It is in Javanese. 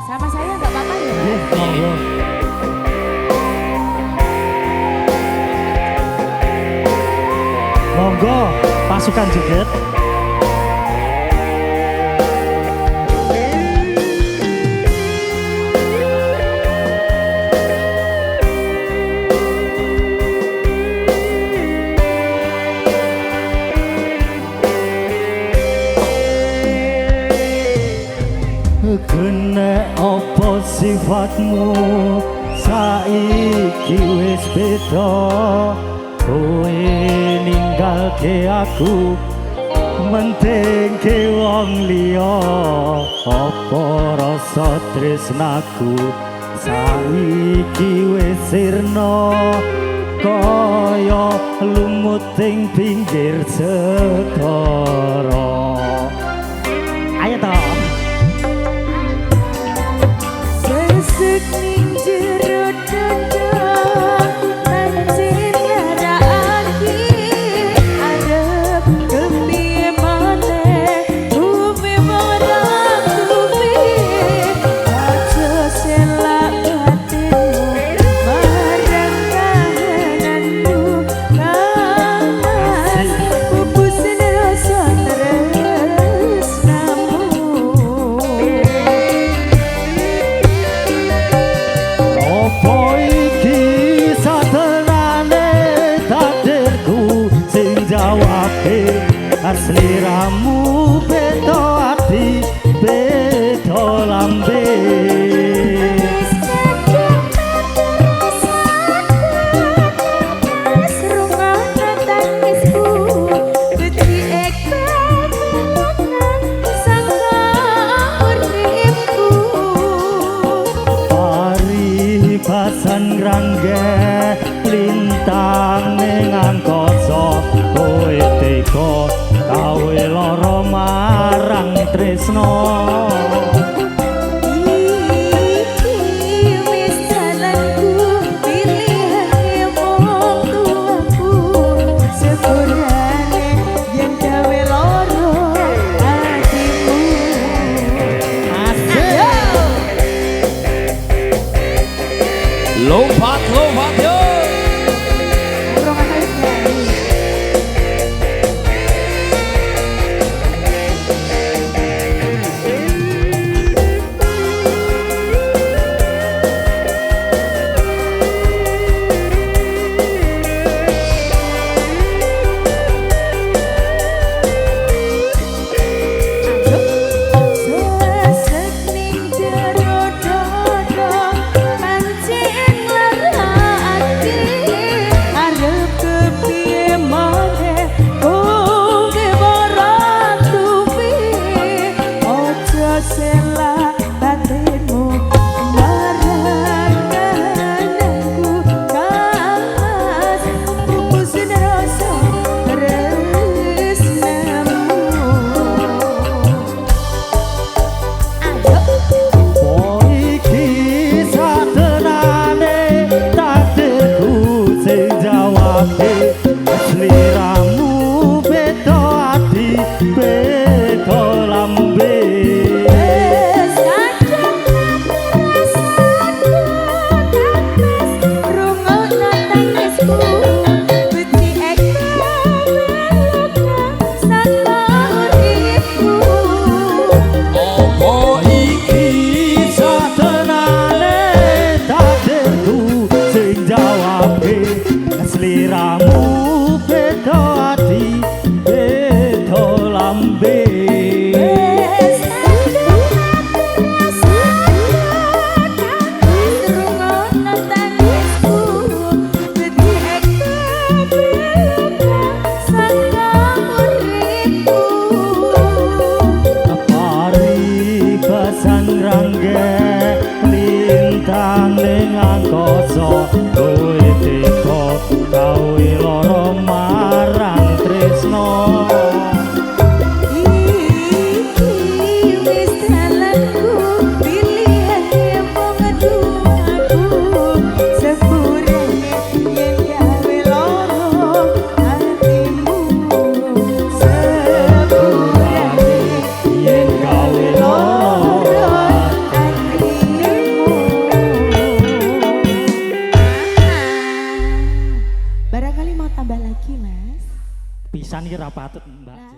Sama saya nggak apa-apa ya? Monggo. Monggo, pasukan jeget. Kene opo sifatmu saiki wis beda, kowe ninggalke aku mentingke wong liya, opo rasa tresnaku saiki wis sirna kaya lumut ing pinggir segara. Ayo toh. Ning jero dada pancen lara aki arep kepiye maneh bumi marang bumi aja selak batinmu marang kahananmu kanas pupusin rasa tresnamu. Opo iki satenane takdirku sing jawabe asliramu beda ati beda lambe. Pasan rangge lintang ning angkasa kowe teka kawe lara marang tresno. Lompat, lompat yo. Sliramu beda ati beda lambe. Opo iki Satenane takdirku sing jawabe sliramu beda ati beda lambe. Pari kesan rangge lintang ning angkasa kowe teka kawe lara marang tresno. tambah lagi, Mas. Pisan iki ra patut, Mbak.